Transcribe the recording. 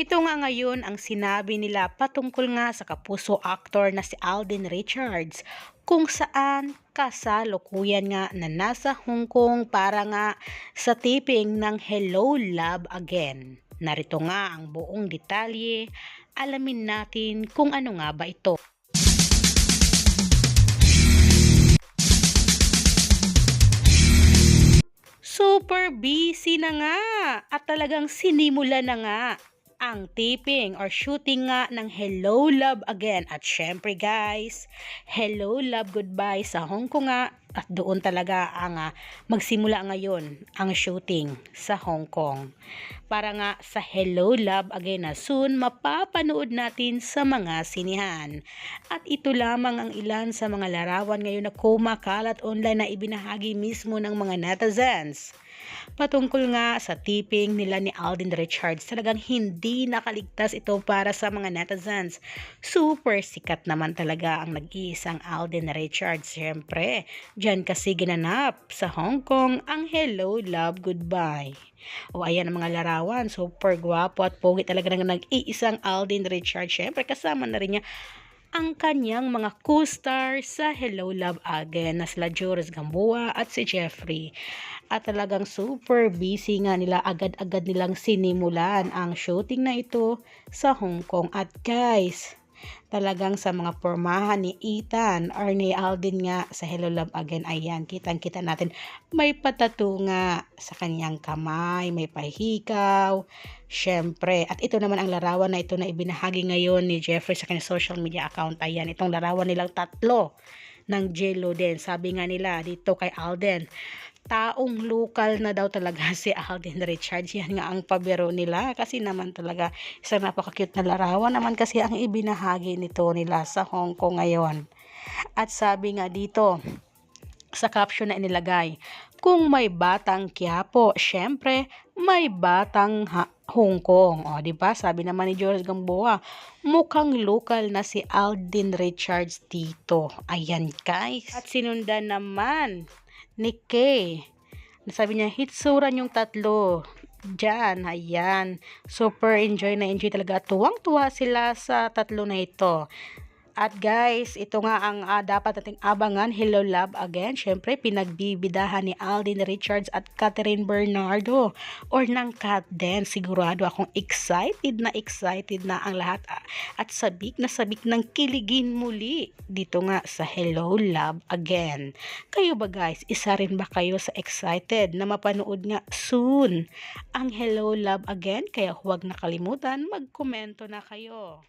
Ito nga ngayon ang sinabi nila patungkol nga sa kapuso actor na si Alden Richards, kung saan kasalukuyan nga na nasa Hong Kong para nga sa taping ng Hello Love Again. Narito nga ang buong detalye, alamin natin kung ano nga ba ito. Super busy na nga at talagang sinimula na nga ang taping or shooting nga ng Hello Love Again. At syempre guys, Hello Love Goodbye sa Hong Kong nga at doon talaga ang magsimula ngayon ang shooting sa Hong Kong. Para nga sa Hello Love Again na soon mapapanood natin sa mga sinihan. At ito lamang ang ilan sa mga larawan ngayon na kumakalat online na ibinahagi mismo ng mga netizens. Patungkol nga sa tiping nila ni Alden Richards, talagang hindi nakaligtas ito para sa mga netizens. Super sikat naman talaga ang nag-iisang Alden Richards. Siyempre, dyan kasi ginanap sa Hong Kong ang Hello Love Goodbye. O ayan ang mga larawan, super gwapo at pogi talaga ng nag-iisang Alden Richards. Siyempre, kasama na rin niya ang kanyang mga co-star sa Hello Love Again na sila Joris Gamboa at si Jeffrey. At talagang super busy nga nila, agad-agad nilang sinimulan ang shooting na ito sa Hong Kong. At guys, talagang sa mga pormahan ni Ethan or ni Alden nga sa Hello Love Again, ayan, kitang-kita natin may patato nga sa kanyang kamay, may pahikaw, syempre. At ito naman ang larawan na ito na ibinahagi ngayon ni Jeffrey sa kanyang social media account. Ayan, itong larawan nilang tatlo ng Jello din. Sabi nga nila dito kay Alden, taong lokal na daw talaga si Alden Richards. Yan nga ang pabiro nila kasi naman talaga isang napaka-cute na larawan naman kasi ang ibinahagi nito nila sa Hong Kong ngayon. At sabi nga dito sa caption na inilagay, kung may batang Quiapo, syempre may batang Hong Kong. O, di ba? Sabi naman ni Joris Gamboa, mukhang local na si Alden Richards dito. Ayan, guys. At sinundan naman ni Kay. Sabi niya, hitsuran yung tatlo. Diyan, ayan. Super enjoy na enjoy talaga. Tuwang-tuwa sila sa tatlo na ito. At guys, ito nga ang dapat nating abangan, Hello Love Again. Syempre, pinagbibidahan ni Alden Richards at Catherine Bernardo or ng Cat Dance. Sigurado akong excited na ang lahat at sabik ng kiligin muli dito nga sa Hello Love Again. Kayo ba guys, isa rin ba kayo sa excited na mapanood nga soon ang Hello Love Again? Kaya huwag nakalimutan, magkomento na kayo.